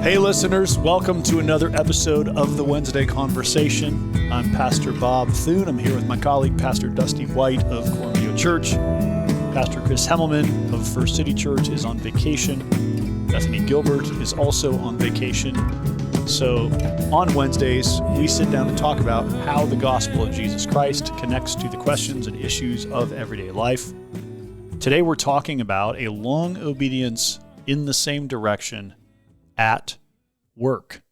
Hey listeners, welcome to another episode of the Wednesday Conversation. I'm Pastor Bob Thune. I'm here with my colleague, Pastor Dusty White of Coram Church. Pastor Chris Hemmelman of First City Church is on vacation. Bethany Gilbert is also on vacation. So on Wednesdays, we sit down and talk about how the gospel of Jesus Christ connects to the questions and issues of everyday life. Today we're talking about a long obedience in the same direction at work.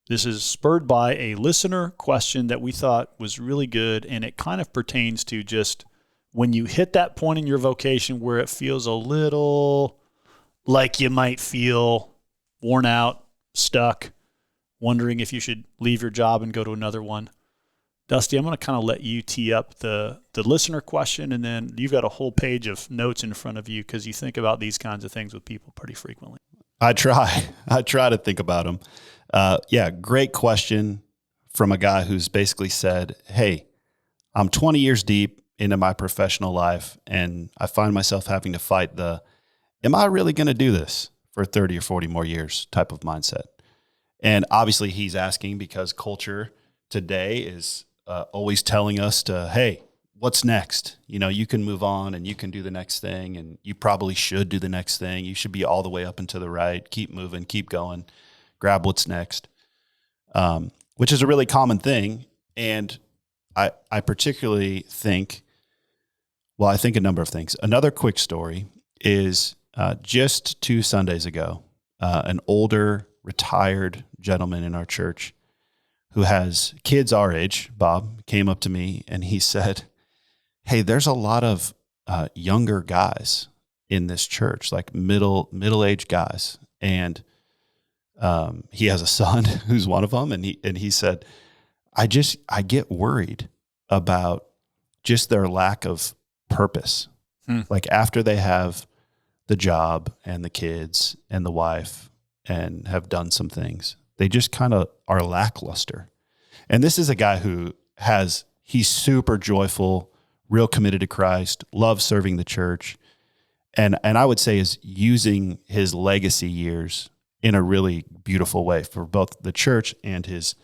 This is spurred by a listener question that we thought was really good, and it kind of pertains to just when you hit that point in your vocation where it feels a little like you might feel worn out, stuck, wondering if you should leave your job and go to another one. Dusty, I'm going to kind of let you tee up the listener question, and then you've got a whole page of notes in front of you because you think about these kinds of things with people pretty frequently. I try to think about them. Great question from a guy who's basically said, hey, I'm 20 years deep into my professional life, and I find myself having to fight am I really going to do this for 30 or 40 more years type of mindset? And obviously he's asking because culture today is always telling us hey, what's next? You know, you can move on and you can do the next thing, and you probably should do the next thing. You should be all the way up and to the right, keep moving, keep going, grab what's next, which is a really common thing. And I particularly think, I think a number of things. Another quick story is just 2 Sundays ago, an older retired gentleman in our church who has kids our age, Bob, came up to me and he said, hey, there's a lot of younger guys in this church, like middle-aged guys. And he has a son who's one of them. And he said, I get worried about just their lack of purpose. Like after they have the job and the kids and the wife and have done some things, they just kind of are lackluster. And this is a guy he's super joyful, real committed to Christ, loves serving the church, and I would say is using his legacy years in a really beautiful way for both the church and his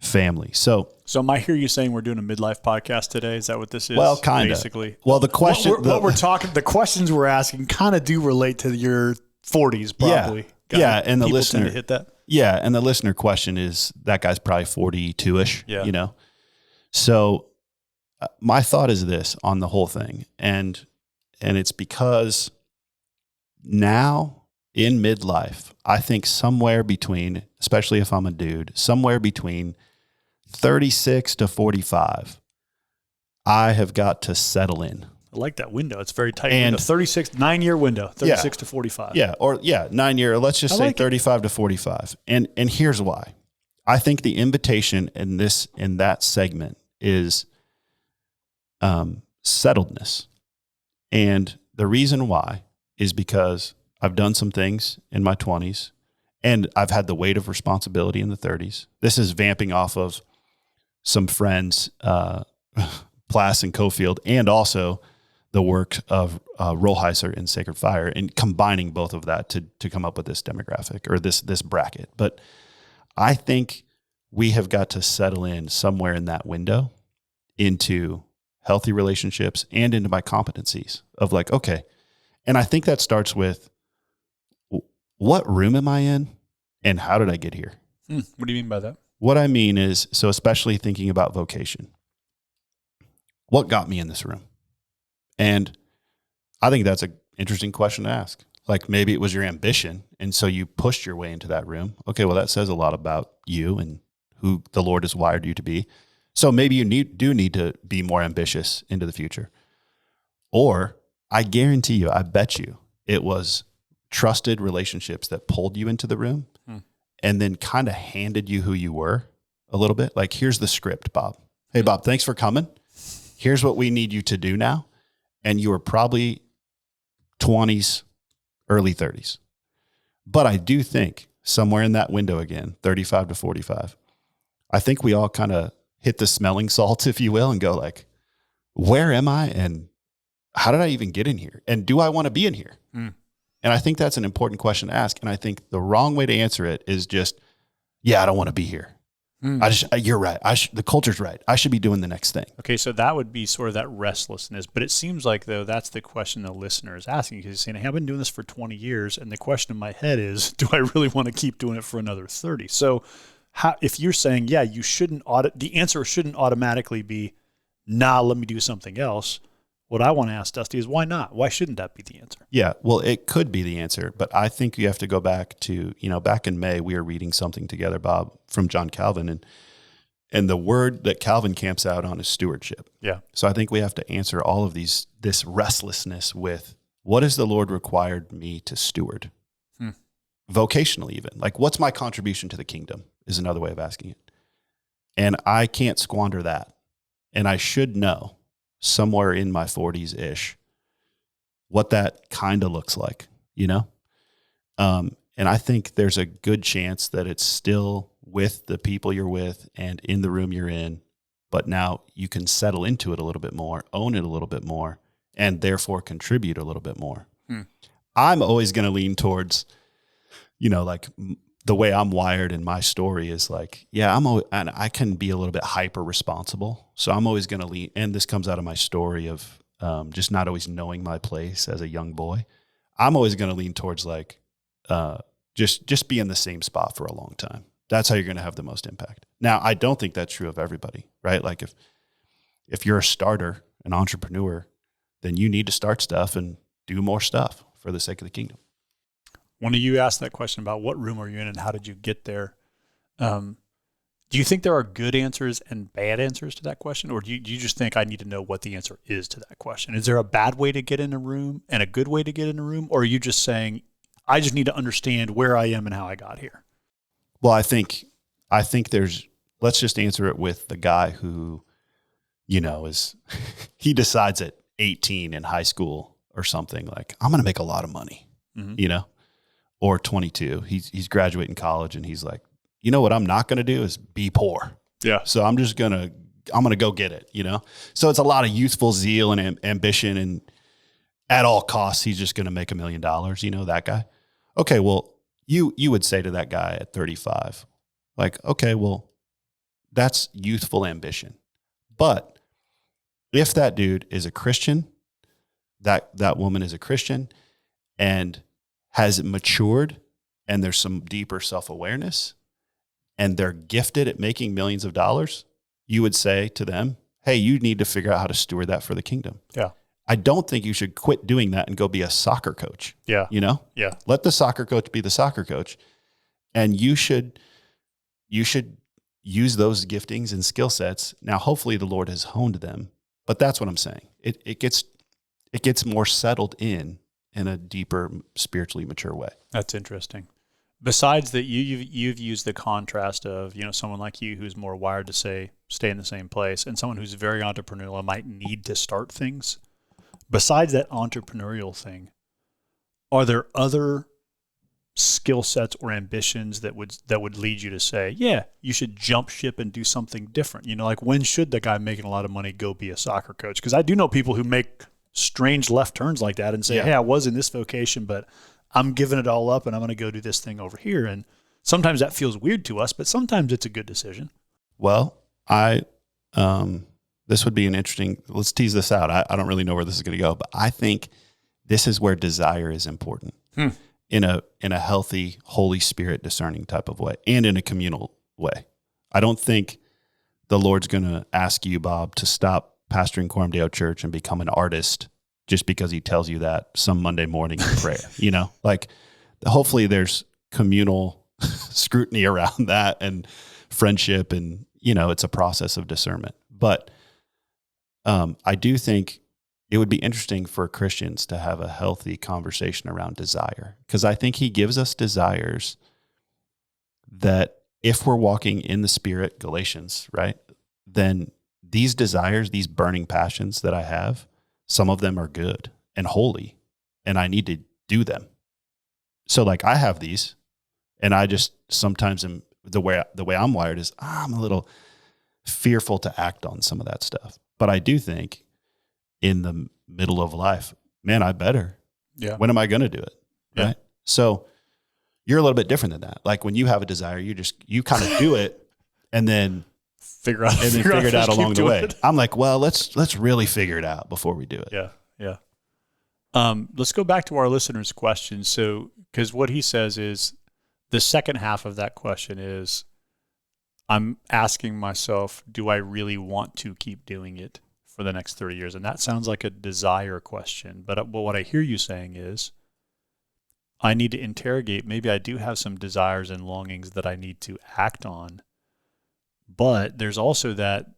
family. So am I hear you saying we're doing a midlife podcast today? Is that what this is? Well, kind of. Basically. Well, the question, the questions we're asking kind of do relate to your 40s, probably. And the listener tend to hit that. Yeah, and the listener question is that guy's probably 42-ish. Yeah. You know. So my thought is this on the whole thing, and it's because now in midlife, I think somewhere between, especially if I'm a dude, somewhere between 36 to 45, I have got to settle in. I like that window. It's very tight. And 9-year window, 36 to 45. Yeah, 9-year. Let's just say 35 to 45. And here's why. I think the invitation in that segment is settledness. And the reason why is because I've done some things in my 20s, and I've had the weight of responsibility in the 30s. This is vamping off of some friends, Plass and Cofield, and also the work of Rollheiser in Sacred Fire, and combining both of that to come up with this demographic or this bracket. But I think we have got to settle in somewhere in that window into healthy relationships and into my competencies of like, okay. And I think that starts with what room am I in and how did I get here? What do you mean by that? What I mean is, so especially thinking about vocation, what got me in this room? And I think that's an interesting question to ask. Like maybe it was your ambition, and so you pushed your way into that room. Okay, well, that says a lot about you and who the Lord has wired you to be. So maybe you do need to be more ambitious into the future. Or I guarantee you, I bet you, it was trusted relationships that pulled you into the room and then kind of handed you who you were a little bit. Like, here's the script, Bob. Hey, Bob, thanks for coming. Here's what we need you to do now. And you were probably 20s, early 30s. But I do think somewhere in that window again, 35 to 45, I think we all kind of hit the smelling salts, if you will, and go like, where am I? And how did I even get in here? And do I want to be in here? And I think that's an important question to ask. And I think the wrong way to answer it is just, yeah, I don't want to be here. You're right. The culture's right. I should be doing the next thing. Okay, so that would be sort of that restlessness. But it seems like, though, that's the question the listener is asking. Because he's saying, hey, I've been doing this for 20 years. And the question in my head is, do I really want to keep doing it for another 30? So if you're saying, yeah, you shouldn't the answer shouldn't automatically be, nah, let me do something else. What I want to ask Dusty is, why not? Why shouldn't that be the answer? Yeah, well, it could be the answer, but I think you have to go back to, back in May, we were reading something together, Bob, from John Calvin, and the word that Calvin camps out on is stewardship. Yeah. So I think we have to answer all of this restlessness with, what has the Lord required me to steward? Vocationally even. Like, what's my contribution to the kingdom is another way of asking it. And I can't squander that. And I should know somewhere in my 40s-ish what that kind of looks like, And I think there's a good chance that it's still with the people you're with and in the room you're in, but now you can settle into it a little bit more, own it a little bit more, and therefore contribute a little bit more. I'm always going to lean towards, like the way I'm wired in my story is like, yeah, and I can be a little bit hyper responsible. So I'm always going to lean, and this comes out of my story of just not always knowing my place as a young boy. I'm always going to lean towards like, just be in the same spot for a long time. That's how you're going to have the most impact. Now, I don't think that's true of everybody, right? Like if you're a starter, an entrepreneur, then you need to start stuff and do more stuff for the sake of the kingdom. When you asked that question about what room are you in and how did you get there, do you think there are good answers and bad answers to that question? Or do you just think I need to know what the answer is to that question? Is there a bad way to get in a room and a good way to get in a room? Or are you just saying, I just need to understand where I am and how I got here? Well, I think let's just answer it with the guy who, he decides at 18 in high school or something like, I'm going to make a lot of money, or 22. He's graduating college and he's like, what I'm not going to do is be poor. Yeah. So I'm going to go get it, So it's a lot of youthful zeal and ambition, and at all costs, he's just going to make $1 million, that guy. Okay, well, you would say to that guy at 35, like, okay, well, that's youthful ambition. But if that dude is a Christian, that woman is a Christian and has matured and there's some deeper self-awareness and they're gifted at making millions of dollars, you would say to them, hey, you need to figure out how to steward that for the kingdom. Yeah. I don't think you should quit doing that and go be a soccer coach. Yeah. Yeah. Let the soccer coach be the soccer coach. And you should use those giftings and skill sets. Now, hopefully the Lord has honed them, but that's what I'm saying. It gets more settled in a deeper, spiritually mature way. That's interesting. Besides that, you've used the contrast of, someone like you who's more wired to say, stay in the same place, and someone who's very entrepreneurial and might need to start things. Besides that entrepreneurial thing, are there other skill sets or ambitions that would lead you to say, yeah, you should jump ship and do something different? Like, when should the guy making a lot of money go be a soccer coach? Because I do know people who make strange left turns like that and say, hey, I was in this vocation, but I'm giving it all up and I'm going to go do this thing over here. And sometimes that feels weird to us, but sometimes it's a good decision. Well, this would be an interesting, let's tease this out. I don't really know where this is going to go, but I think this is where desire is important in a healthy, Holy Spirit discerning type of way and in a communal way. I don't think the Lord's going to ask you, Bob, to stop pastoring Coram Church and become an artist just because he tells you that some Monday morning in prayer, like hopefully there's communal scrutiny around that and friendship and, it's a process of discernment. But I do think it would be interesting for Christians to have a healthy conversation around desire, because I think he gives us desires that if we're walking in the Spirit, Galatians, right, then these desires, these burning passions that I have, some of them are good and holy, and I need to do them. So like I have these, and I just sometimes am the way I'm wired is I'm a little fearful to act on some of that stuff. But I do think in the middle of life, man, I better. Yeah. When am I going to do it? Yeah. right? So you're a little bit different than that. Like when you have a desire, you kind of do it and then figure it out along the way. It. I'm like, well, let's really figure it out before we do it. Yeah. Yeah. Let's go back to our listener's question. So, because what he says is the second half of that question is, I'm asking myself, do I really want to keep doing it for the next 30 years? And that sounds like a desire question. But what I hear you saying is, I need to interrogate. Maybe I do have some desires and longings that I need to act on. But there's also that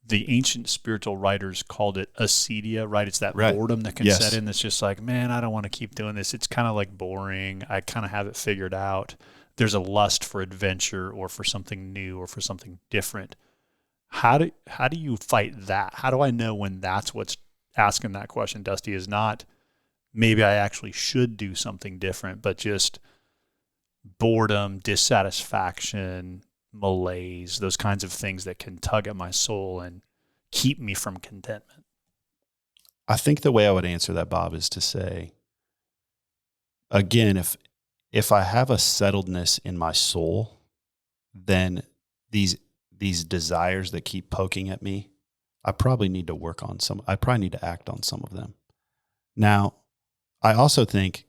the ancient spiritual writers called it acedia, right? It's that boredom that can set in. That's just like, man, I don't want to keep doing this. It's kind of like boring. I kind of have it figured out. There's a lust for adventure or for something new or for something different. How do you fight that? How do I know when that's what's asking that question, Dusty, is not maybe I actually should do something different, but just boredom, dissatisfaction, malaise, those kinds of things that can tug at my soul and keep me from contentment? I think the way I would answer that, Bob, is to say, again, if I have a settledness in my soul, then these desires that keep poking at me, I probably need to work on some. I probably need to act on some of them. Now, I also think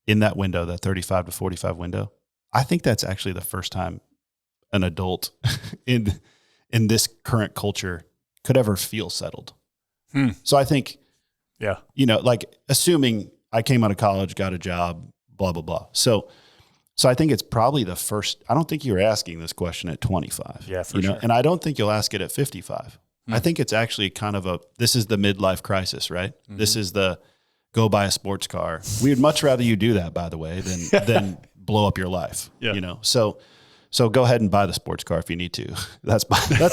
in that window, that 35 to 45 window, I think that's actually the first time an adult in this current culture could ever feel settled. So I think, like assuming I came out of college, got a job, blah, blah, blah. So I think it's probably the first. I don't think you were asking this question at 25. Yeah, for sure. And I don't think you'll ask it at 55. I think it's actually kind of this is the midlife crisis, right? Mm-hmm. This is the go buy a sports car. We would much rather you do that, by the way, than blow up your life. Yeah. So go ahead and buy the sports car if you need to. That's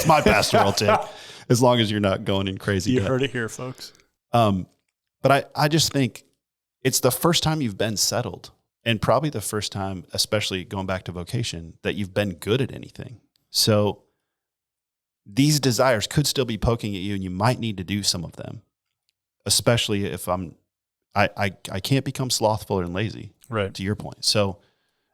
my pastoral tip, as long as you're not going in crazy You debt. heard it here, folks. But I just think it's the first time you've been settled, and probably the first time, especially going back to vocation, that you've been good at anything. So these desires could still be poking at you, and you might need to do some of them, especially if I can't become slothful and lazy, right? To your point. So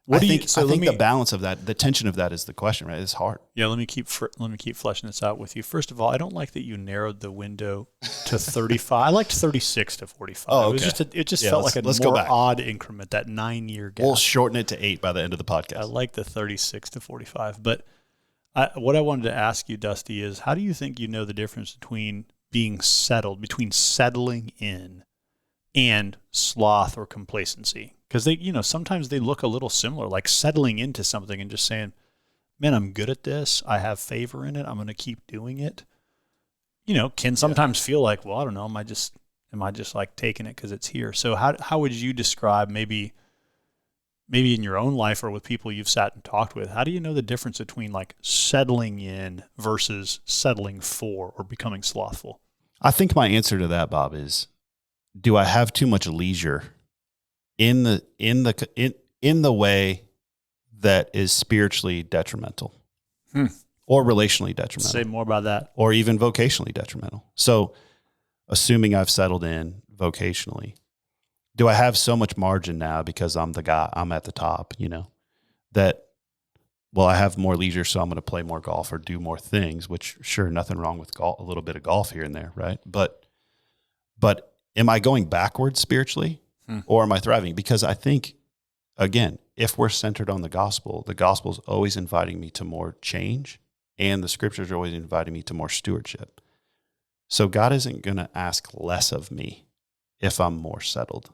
I think the balance of that, the tension of that is the question, right? It's hard. Yeah, let me keep fleshing this out with you. First of all, I don't like that you narrowed the window to 35. I liked 36 to 45. Oh, okay. It just felt like a more odd increment, that 9-year gap. We'll shorten it to 8 by the end of the podcast. I like the 36 to 45. But what I wanted to ask you, Dusty, is how do you think you know the difference between being settled, between settling in and sloth or complacency? Because sometimes they look a little similar, like settling into something and just saying, man, I'm good at this. I have favor in it. I'm going to keep doing it. Can sometimes feel like, well, I don't know. Am I just like taking it because it's here? So how would you describe maybe in your own life or with people you've sat and talked with, how do you know the difference between like settling in versus settling for or becoming slothful? I think my answer to that, Bob, is, do I have too much leisure in the way that is spiritually detrimental or relationally detrimental? Say more about that. Or even vocationally detrimental. So assuming I've settled in vocationally, do I have so much margin now because I'm the guy, I'm at the top, that, well, I have more leisure, so I'm going to play more golf or do more things, which sure, nothing wrong with golf, a little bit of golf here and there, right? But am I going backwards spiritually or am I thriving? Because I think, again, if we're centered on the gospel is always inviting me to more change, and the scriptures are always inviting me to more stewardship. So God isn't going to ask less of me if I'm more settled.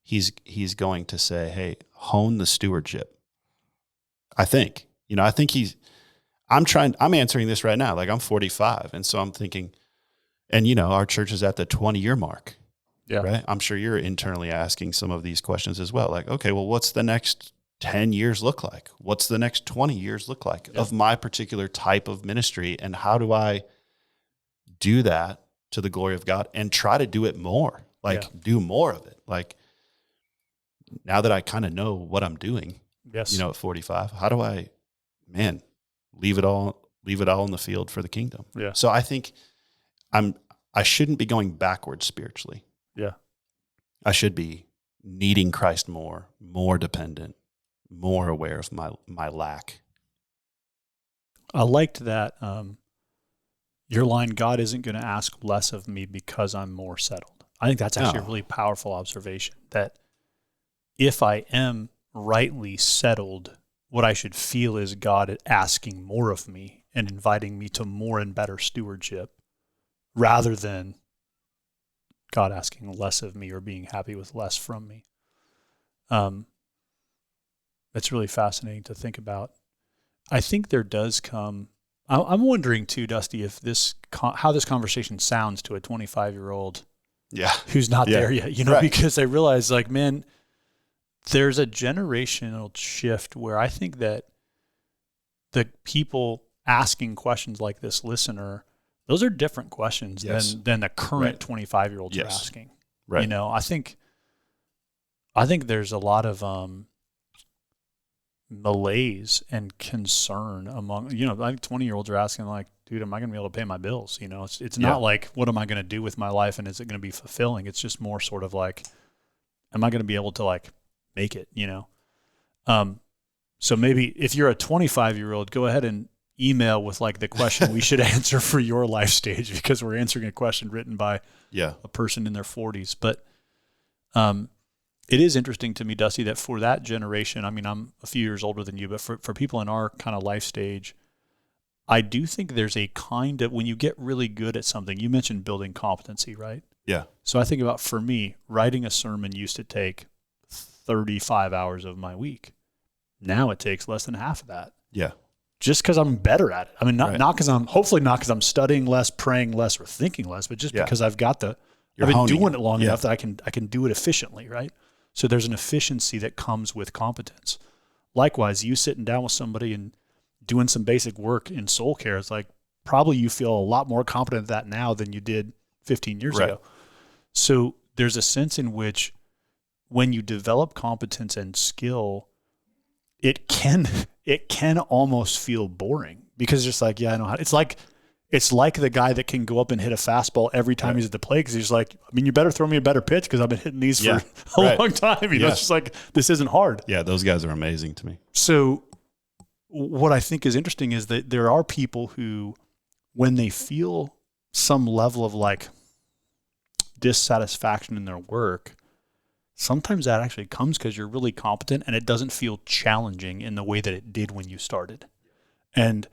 He's going to say, hey, hone the stewardship. I think I'm answering this right now. Like I'm 45. And so I'm thinking, and our church is at the 20-year mark. Yeah. Right. I'm sure you're internally asking some of these questions as well. Like, okay, well, what's the next 10 years look like? What's the next 20 years look like of my particular type of ministry? And how do I do that to the glory of God and try to do it more? Do more of it. Like, now that I kind of know what I'm doing, at 45, how do I, leave it all in the field for the kingdom? Yeah. So I think I shouldn't be going backwards spiritually. Yeah. I should be needing Christ more dependent, more aware of my lack. I liked that your line, God isn't going to ask less of me because I'm more settled. I think that's actually a really powerful observation, that if I am rightly settled, what I should feel is God asking more of me and inviting me to more and better stewardship, rather than God asking less of me or being happy with less from me. It's really fascinating to think about. I think there does come, I'm wondering too, Dusty, if how this conversation sounds to a 25-year-old who's not there yet, because I realize, like, man, there's a generational shift where I think that the people asking questions like this listener, those are different questions than the current 25-year-olds are asking. Right. I think there's a lot of malaise and concern among, I think 20-year-olds are asking, like, dude, am I going to be able to pay my bills? It's not like, what am I going to do with my life and is it going to be fulfilling? It's just more sort of like, am I going to be able to, like, make it, So maybe if you're a 25-year-old, go ahead and email with, like, the question we should answer for your life stage, because we're answering a question written by a person in their 40s. But it is interesting to me, Dusty, that for that generation, I mean, I'm a few years older than you, but for people in our kind of life stage, I do think there's a kind of, when you get really good at something, you mentioned building competency, right? Yeah. So I think about, for me, writing a sermon used to take 35 hours of my week. Now it takes less than half of that. Yeah. Just because I'm better at it. I mean, not because hopefully not because I'm studying less, praying less, or thinking less, but just because I've got I've been doing it long enough that I can do it efficiently, right? So there's an efficiency that comes with competence. Likewise, you sitting down with somebody and doing some basic work in soul care, it's like, probably you feel a lot more competent at that now than you did 15 years ago. So there's a sense in which when you develop competence and skill, it can almost feel boring, because it's just like, I know how. It's like the guy that can go up and hit a fastball every time he's at the plate, because he's like, I mean, you better throw me a better pitch because I've been hitting these for a long time. It's just like, this isn't hard. Yeah, those guys are amazing to me. So what I think is interesting is that there are people who, when they feel some level of, like, dissatisfaction in their work, sometimes that actually comes because you're really competent and it doesn't feel challenging in the way that it did when you started. And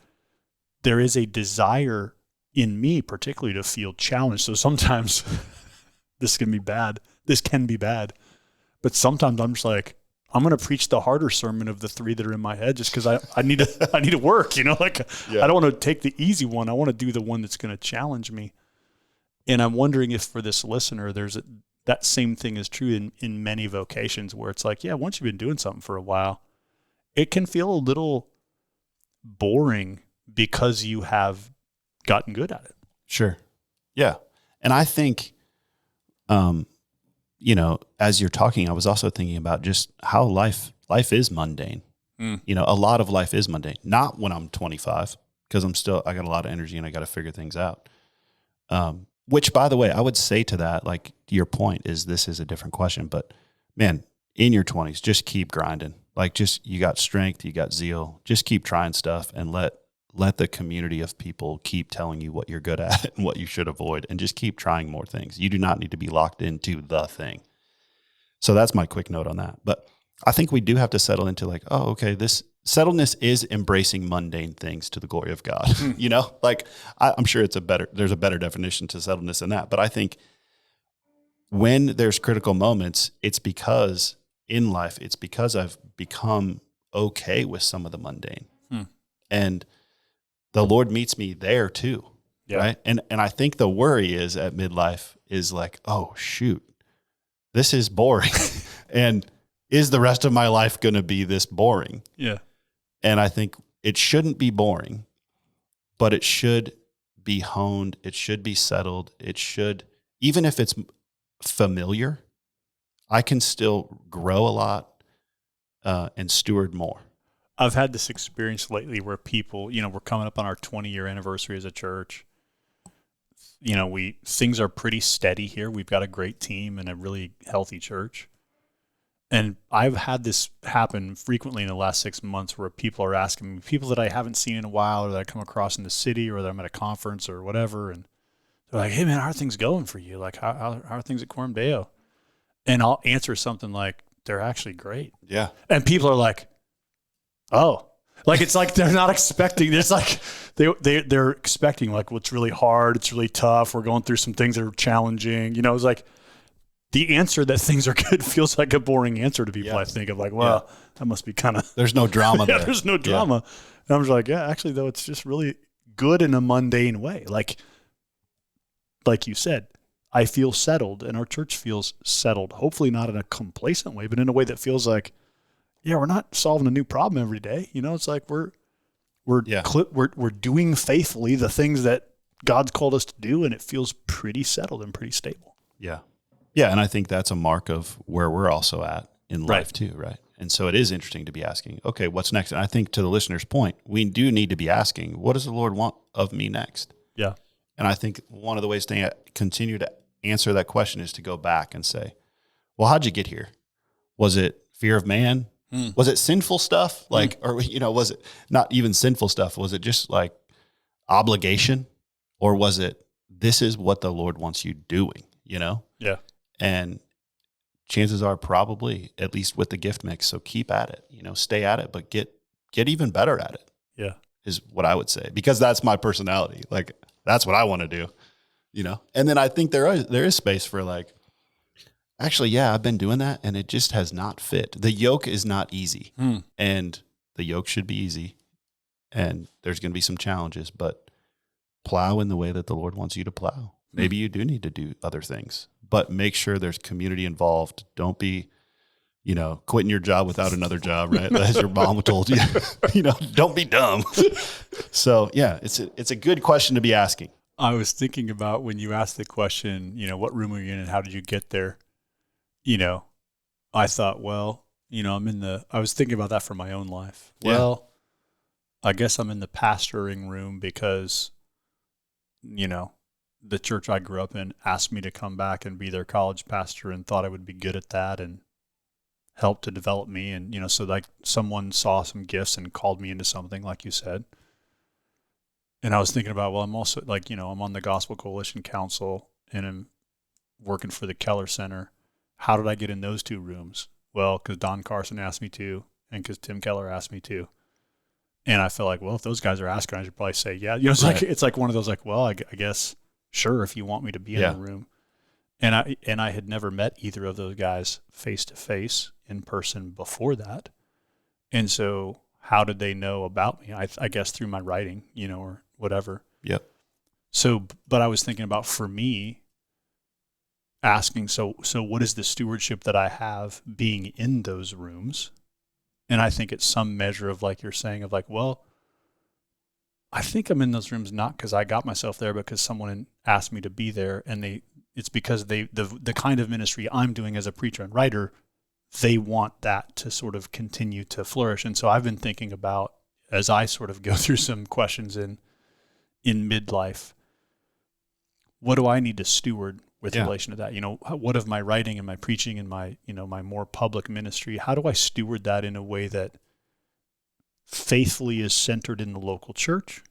there is a desire in me particularly to feel challenged. So sometimes this can be bad. But sometimes I'm just like, I'm going to preach the harder sermon of the three that are in my head just because I need to work, I don't want to take the easy one. I want to do the one that's going to challenge me. And I'm wondering if for this listener, that same thing is true in many vocations, where it's like, once you've been doing something for a while, it can feel a little boring because you have gotten good at it. Sure. Yeah. And I think, as you're talking, I was also thinking about just how life is mundane. A lot of life is mundane. Not when I'm 25, because I got a lot of energy and I got to figure things out. Which, by the way, I would say to that, like, your point is, this is a different question, but man, in your 20s, just keep grinding. Like, you got strength, you got zeal, just keep trying stuff, and let the community of people keep telling you what you're good at and what you should avoid, and just keep trying more things. You do not need to be locked into the thing. So that's my quick note on that. But I think we do have to settle into, like, this settledness is embracing mundane things to the glory of God. Like, I'm sure there's a better definition to settledness than that. But I think when there's critical moments, it's because I've become okay with some of the mundane. And the Lord meets me there too. Yeah. Right. And I think the worry is at midlife is like, oh shoot, this is boring. And is the rest of my life going to be this boring? Yeah. And I think it shouldn't be boring, but it should be honed. It should be settled. It should, even if it's familiar, I can still grow a lot and steward more. I've had this experience lately where people, we're coming up on our 20-year anniversary as a church. Things are pretty steady here. We've got a great team and a really healthy church. And I've had this happen frequently in the last 6 months where people are asking me, people that I haven't seen in a while or that I come across in the city or that I'm at a conference or whatever. And they're like, hey, man, how are things going for you? Like, how are things at Coram Deo? And I'll answer something like, they're actually great. Yeah. And people are like, oh. Like, it's like they're not expecting. It's like they're expecting, like, well, it's really hard. It's really tough. We're going through some things that are challenging. It's like, the answer that things are good feels like a boring answer to people. I think of like, well, that must be kind of. There's no drama there. There's no drama. Yeah. And I'm just like, yeah, actually, though, it's just really good in a mundane way. Like you said, I feel settled and our church feels settled. Hopefully not in a complacent way, but in a way that feels like, yeah, we're not solving a new problem every day. It's like we're doing faithfully the things that God's called us to do, and it feels pretty settled and pretty stable. Yeah. Yeah, and I think that's a mark of where we're also at in life too, right? And so it is interesting to be asking, okay, what's next? And I think to the listener's point, we do need to be asking, what does the Lord want of me next? Yeah. And I think one of the ways to continue to answer that question is to go back and say, well, how'd you get here? Was it fear of man? Was it sinful stuff? Or, was it not even sinful stuff? Was it just like obligation? Or was it, this is what the Lord wants you doing, Yeah. And chances are probably, at least with the gift mix, so keep at it, stay at it, but get even better at it. Yeah. Is what I would say, because that's my personality. Like, that's what I want to do, And then I think there is space for like, actually, yeah, I've been doing that and it just has not fit. The yoke is not easy, and the yoke should be easy, and there's going to be some challenges, but plow in the way that the Lord wants you to plow. Maybe you do need to do other things, but make sure there's community involved. Don't be, quitting your job without another job, right? As your mom told you, don't be dumb. So yeah, it's a good question to be asking. I was thinking about when you asked the question, what room are you in and how did you get there? I thought, well, I was thinking about that for my own life. Yeah. Well, I guess I'm in the pastoring room because, the church I grew up in asked me to come back and be their college pastor and thought I would be good at that and helped to develop me. And, so like someone saw some gifts and called me into something, like you said. And I was thinking about, well, I'm also like, I'm on the Gospel Coalition Council and I'm working for the Keller Center. How did I get in those two rooms? Well, because Don Carson asked me to and because Tim Keller asked me to. And I felt like, well, if those guys are asking, I should probably say, yeah. It's like one of those like, well, I guess, sure, if you want me to be in the room. And I had never met either of those guys face to face in person before that. And so how did they know about me? I guess through my writing, or whatever. Yep. So, but I was thinking about, for me, asking, so what is the stewardship that I have being in those rooms? And I think it's some measure of, like you're saying, of like, well, I think I'm in those rooms not because I got myself there, but because someone asked me to be there, and it's because the kind of ministry I'm doing as a preacher and writer, they want that to sort of continue to flourish. And so I've been thinking about, as I sort of go through some questions in midlife, what do I need to steward with relation to that? What of my writing and my preaching and my, my more public ministry, how do I steward that in a way that faithfully is centered in the local church,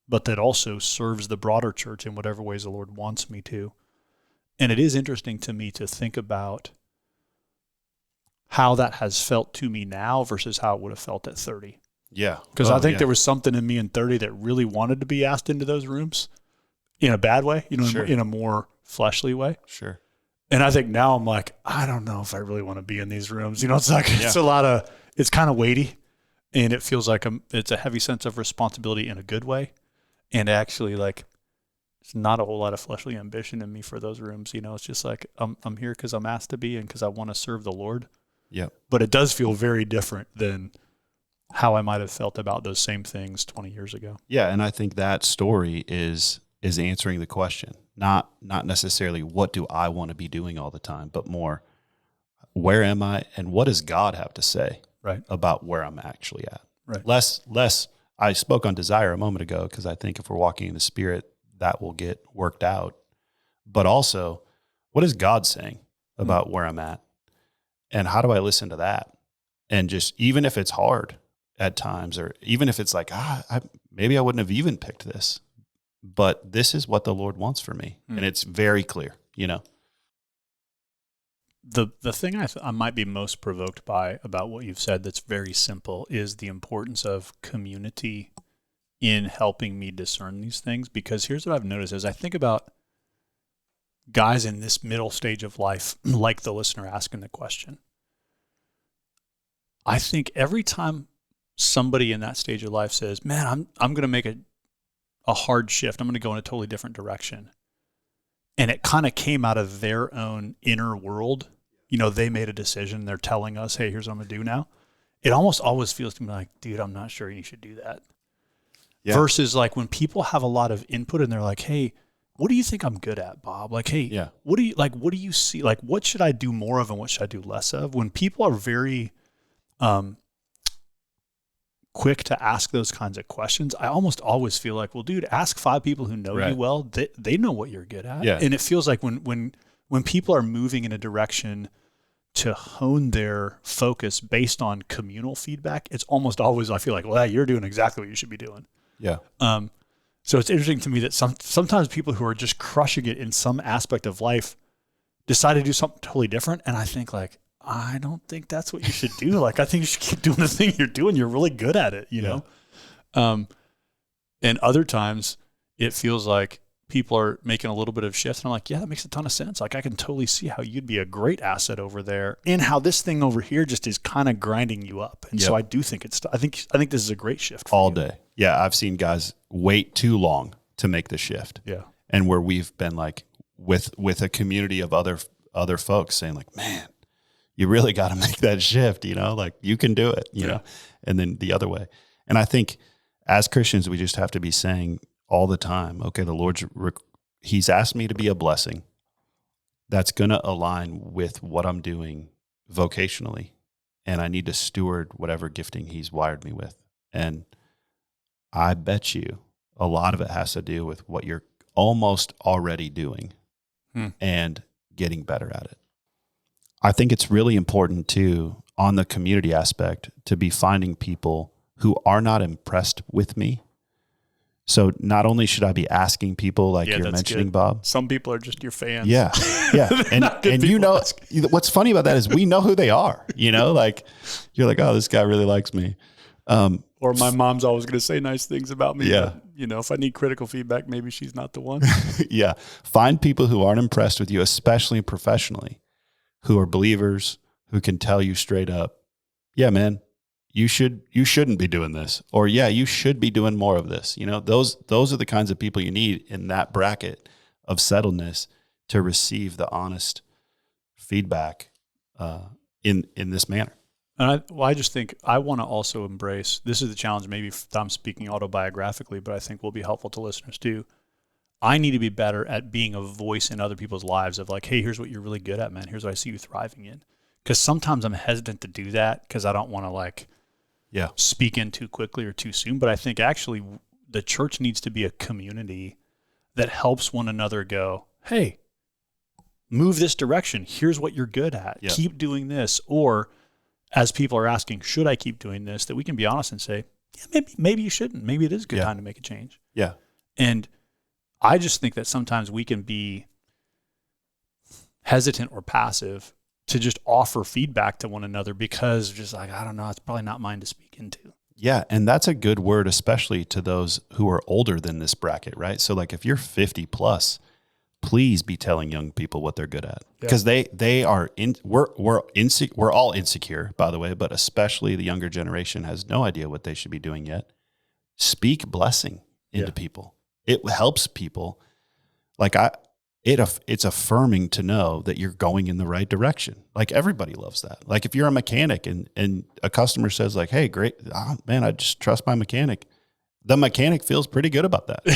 but that also serves the broader church in whatever ways the Lord wants me to? And it is interesting to me to think about how that has felt to me now versus how it would have felt at 30. Yeah. Because I think there was something in me in 30 that really wanted to be asked into those rooms in a bad way, Sure. in a more fleshly way. Sure. And I think now I'm like, I don't know if I really want to be in these rooms. It's like, it's kind of weighty, and it feels like it's a heavy sense of responsibility in a good way. And actually, like, it's not a whole lot of fleshly ambition in me for those rooms. It's just like, I'm here because I'm asked to be and because I want to serve the Lord. Yeah. But it does feel very different than how I might have felt about those same things 20 years ago. Yeah. And I think that story is answering the question, not necessarily what do I want to be doing all the time, but more, where am I and what does God have to say about where I'm actually at? Right. Less, I spoke on desire a moment ago because I think if we're walking in the Spirit, that will get worked out. But also, what is God saying about where I'm at? And how do I listen to that? And just, even if it's hard at times, or even if it's like, maybe I wouldn't have even picked this, but this is what the Lord wants for me. And it's very clear, The thing I might be most provoked by about what you've said that's very simple is the importance of community in helping me discern these things. Because here's what I've noticed as I think about guys in this middle stage of life, like the listener asking the question. I think every time somebody in that stage of life says, man, I'm going to make a hard shift. I'm going to go in a totally different direction. And it kind of came out of their own inner world. They made a decision. They're telling us, hey, here's what I'm going to do now. It almost always feels to me like, dude, I'm not sure you should do that. Yeah. Versus like when people have a lot of input and they're like, hey, what do you think I'm good at, Bob? Like, hey, what do you see? Like, what should I do more of and what should I do less of? When people are very quick to ask those kinds of questions, I almost always feel like, well, dude, ask 5 people who know you well. They know what you're good at. Yeah. And it feels like when people are moving in a direction to hone their focus based on communal feedback, it's almost always, I feel like, well, you're doing exactly what you should be doing. Yeah. So it's interesting to me that sometimes people who are just crushing it in some aspect of life decide to do something totally different. And I think like, I don't think that's what you should do. Like, I think you should keep doing the thing you're doing. You're really good at it, you know? And other times it feels like people are making a little bit of shift. And I'm like, yeah, that makes a ton of sense. Like, I can totally see how you'd be a great asset over there and how this thing over here just is kind of grinding you up. And so I do think I think this is a great shift for all you. Day. Yeah. I've seen guys wait too long to make the shift. Yeah. And where we've been like with a community of other folks saying like, man, you really got to make that shift, like you can do it, you know, and then the other way. And I think as Christians, we just have to be saying all the time, okay, the Lord's, he's asked me to be a blessing. That's going to align with what I'm doing vocationally. And I need to steward whatever gifting he's wired me with. And I bet you a lot of it has to do with what you're almost already doing and getting better at it. I think it's really important too, on the community aspect, to be finding people who are not impressed with me. So not only should I be asking people like you're mentioning, good. Bob. Some people are just your fans. Yeah. Yeah. and what's funny about that is we know who they are, like you're like, oh, this guy really likes me. Or my mom's always going to say nice things about me. Yeah. But, if I need critical feedback, maybe she's not the one. Yeah. Find people who aren't impressed with you, especially professionally, who are believers, who can tell you straight up, yeah, man, you shouldn't be doing this. Or yeah, you should be doing more of this. Those are the kinds of people you need in that bracket of settledness to receive the honest feedback in this manner. And I just think I want to also embrace, this is the challenge, maybe I'm speaking autobiographically, but I think will be helpful to listeners too. I need to be better at being a voice in other people's lives of like, hey, here's what you're really good at, man. Here's what I see you thriving in. Because sometimes I'm hesitant to do that because I don't want to speak in too quickly or too soon. But I think actually the church needs to be a community that helps one another go, hey, move this direction. Here's what you're good at. Yeah. Keep doing this. Or as people are asking, should I keep doing this? That we can be honest and say, yeah, maybe you shouldn't. Maybe it is a good time to make a change. Yeah. And I just think that sometimes we can be hesitant or passive to just offer feedback to one another because just like, I don't know, it's probably not mine to speak into. Yeah. And that's a good word, especially to those who are older than this bracket, right? So like if you're 50 plus, please be telling young people what they're good at because they are we're all insecure, by the way, but especially the younger generation has no idea what they should be doing yet. Speak blessing into people. It helps people. Like it's affirming to know that you're going in the right direction. Like everybody loves that. Like if you're a mechanic and a customer says like, hey, great, man, I just trust my mechanic. The mechanic feels pretty good about that.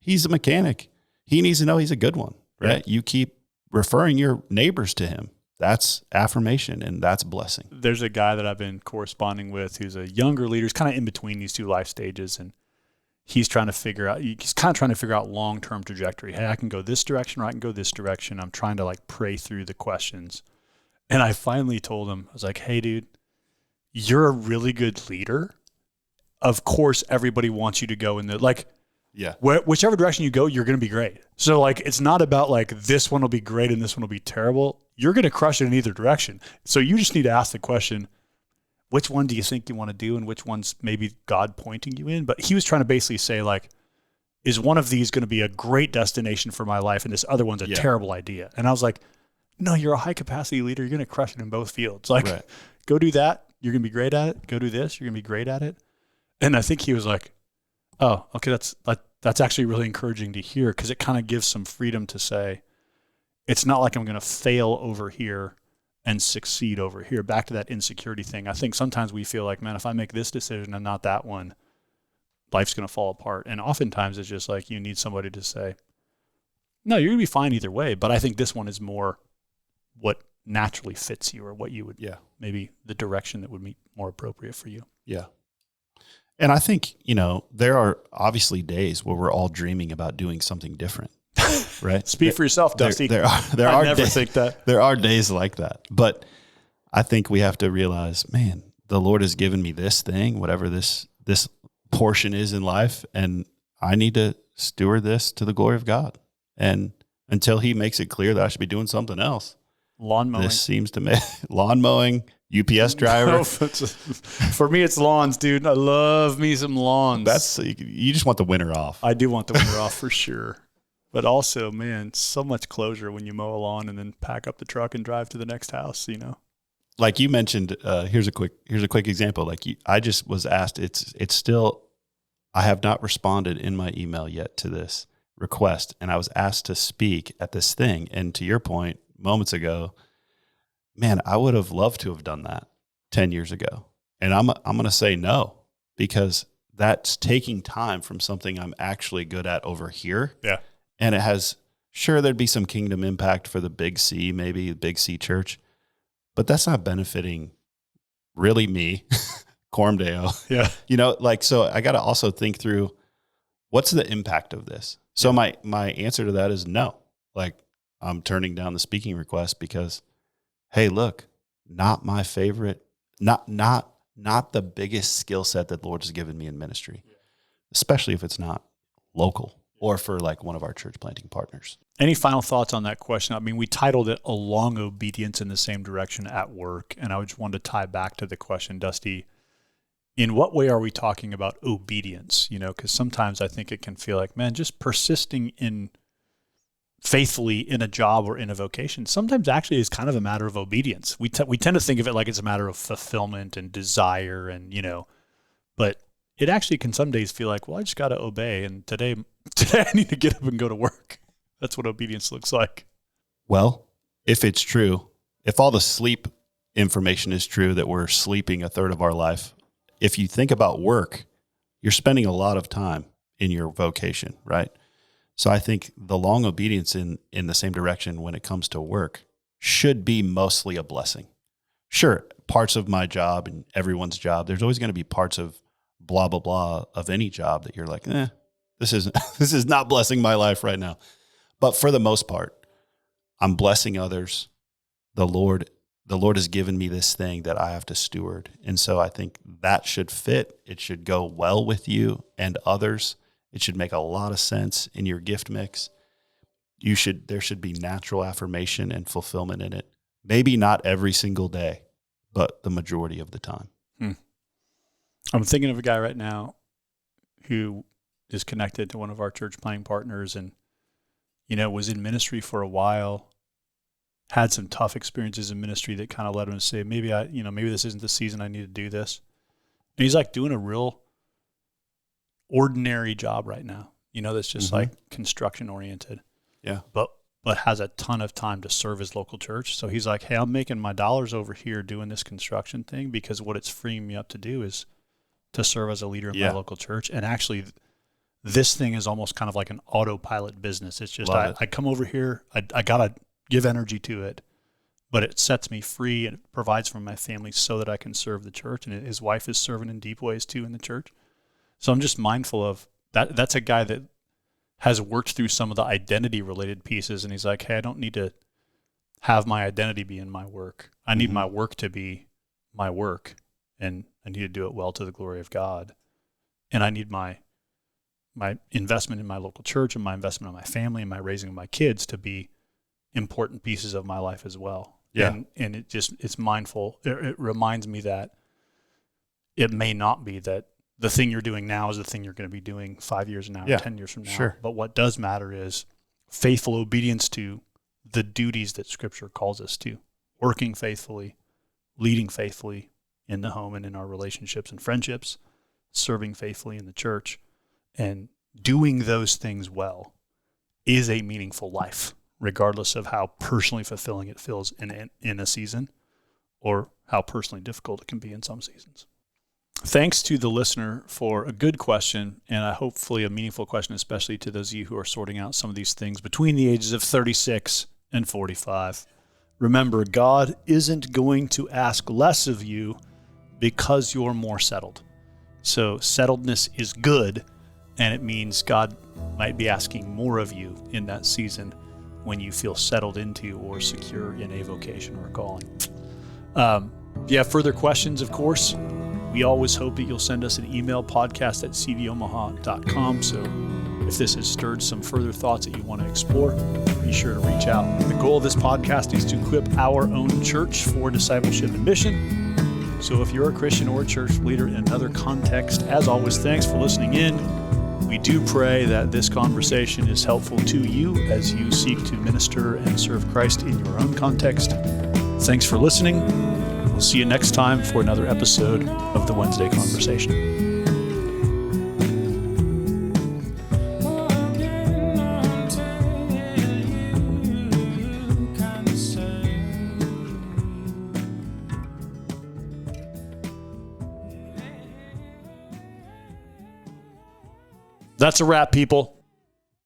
He's a mechanic. He needs to know he's a good one, right? You keep referring your neighbors to him. That's affirmation and that's blessing. There's a guy that I've been corresponding with who's a younger leader. He's kind of in between these two life stages. And he's kind of trying to figure out long-term trajectory. Hey, I can go this direction or I can go this direction. I'm trying to like pray through the questions. And I finally told him, I was like, hey, dude, you're a really good leader. Of course, everybody wants you to go in the, like, Yeah. whichever direction you go, you're going to be great. So like, it's not about like this one will be great and this one will be terrible. You're going to crush it in either direction. So you just need to ask the question, which one do you think you want to do and which one's maybe God pointing you in? But he was trying to basically say like, is one of these going to be a great destination for my life and this other one's a terrible idea? And I was like, no, you're a high capacity leader. You're going to crush it in both fields. Like, go do that. You're going to be great at it. Go do this. You're going to be great at it. And I think he was like, oh, okay, that's actually really encouraging to hear, because it kind of gives some freedom to say, it's not like I'm going to fail over here and succeed over here. Back to that insecurity thing. I think sometimes we feel like, man, if I make this decision and not that one, life's going to fall apart. And oftentimes it's just like you need somebody to say, no, you're going to be fine either way. But I think this one is more what naturally fits you, or what you would, maybe the direction that would be more appropriate for you. Yeah. And I think, there are obviously days where we're all dreaming about doing something different, right? Speak for yourself, Dusty. I never think that. There are days like that. But I think we have to realize, man, the Lord has given me this thing, whatever this portion is in life, and I need to steward this to the glory of God. And until he makes it clear that I should be doing something else. Lawn mowing. This seems to me, lawn mowing, UPS driver. No, for me, it's lawns, dude. I love me some lawns. You just want the winter off. I do want the winter off for sure. But also, man, so much closure when you mow a lawn and then pack up the truck and drive to the next house, Like you mentioned, here's a quick example. Like I just was asked, it's still, I have not responded in my email yet to this request. And I was asked to speak at this thing. And to your point moments ago, man, I would have loved to have done that 10 years ago. And I'm going to say no, because that's taking time from something I'm actually good at over here. Yeah. And it has, sure, there'd be some kingdom impact for the big C, maybe the big C church, but that's not benefiting really me, Coram Deo. Yeah. So I got to also think through, what's the impact of this? So my answer to that is no. Like, I'm turning down the speaking request because, hey, look, not my favorite, not the biggest skill set that the Lord has given me in ministry, especially if it's not local or for like one of our church planting partners. Any final thoughts on that question? I mean, we titled it "A Long Obedience in the Same Direction at Work," and I just wanted to tie back to the question, Dusty, in what way are we talking about obedience? Because sometimes I think it can feel like, man, just persisting in faithfully in a job or in a vocation sometimes actually is kind of a matter of obedience. We tend to think of it like it's a matter of fulfillment and desire, and but it actually can some days feel like, well, I just got to obey, and today I need to get up and go to work. That's what obedience looks like. Well, if it's true, if all the sleep information is true, that we're sleeping a third of our life, if you think about work, you're spending a lot of time in your vocation, right? So I think the long obedience in the same direction when it comes to work should be mostly a blessing. Sure, parts of my job and everyone's job, there's always going to be parts of blah, blah, blah of any job that you're like, this is not blessing my life right now. But for the most part, I'm blessing others. The Lord has given me this thing that I have to steward. And so I think that should fit. It should go well with you and others. It should make a lot of sense in your gift mix. There should be natural affirmation and fulfillment in it. Maybe not every single day, but the majority of the time. I'm thinking of a guy right now who is connected to one of our church planting partners and, was in ministry for a while, had some tough experiences in ministry that kind of led him to say, maybe this isn't the season I need to do this. And he's like doing a real ordinary job right now, that's just like construction oriented. Yeah. But has a ton of time to serve his local church. So he's like, hey, I'm making my dollars over here doing this construction thing because what it's freeing me up to do is to serve as a leader in my local church. And actually this thing is almost kind of like an autopilot business. It's just, I come over here, I got to give energy to it, but it sets me free and it provides for my family so that I can serve the church. And his wife is serving in deep ways too in the church. So I'm just mindful of that. That's a guy that has worked through some of the identity related pieces. And he's like, hey, I don't need to have my identity be in my work. I need my work to be my work, and I need to do it well to the glory of God. And I need my investment in my local church and my investment in my family and my raising of my kids to be important pieces of my life as well. Yeah. And it's mindful. It reminds me that it may not be that the thing you're doing now is the thing you're going to be doing 5 years from now, or 10 years from now. Sure. But what does matter is faithful obedience to the duties that Scripture calls us to, working faithfully, leading faithfully in the home and in our relationships and friendships, serving faithfully in the church, and doing those things well is a meaningful life, regardless of how personally fulfilling it feels in a season or how personally difficult it can be in some seasons. Thanks to the listener for a good question, and hopefully a meaningful question, especially to those of you who are sorting out some of these things between the ages of 36 and 45. Remember, God isn't going to ask less of you because you're more settled. So settledness is good, and it means God might be asking more of you in that season when you feel settled into or secure in a vocation or a calling. If you have further questions, of course, we always hope that you'll send us an email, podcast@cdomaha.com. So if this has stirred some further thoughts that you want to explore, be sure to reach out. The goal of this podcast is to equip our own church for discipleship and mission. So if you're a Christian or a church leader in another context, as always, thanks for listening in. We do pray that this conversation is helpful to you as you seek to minister and serve Christ in your own context. Thanks for listening. We'll see you next time for another episode of the Wednesday Conversation. That's a wrap, people.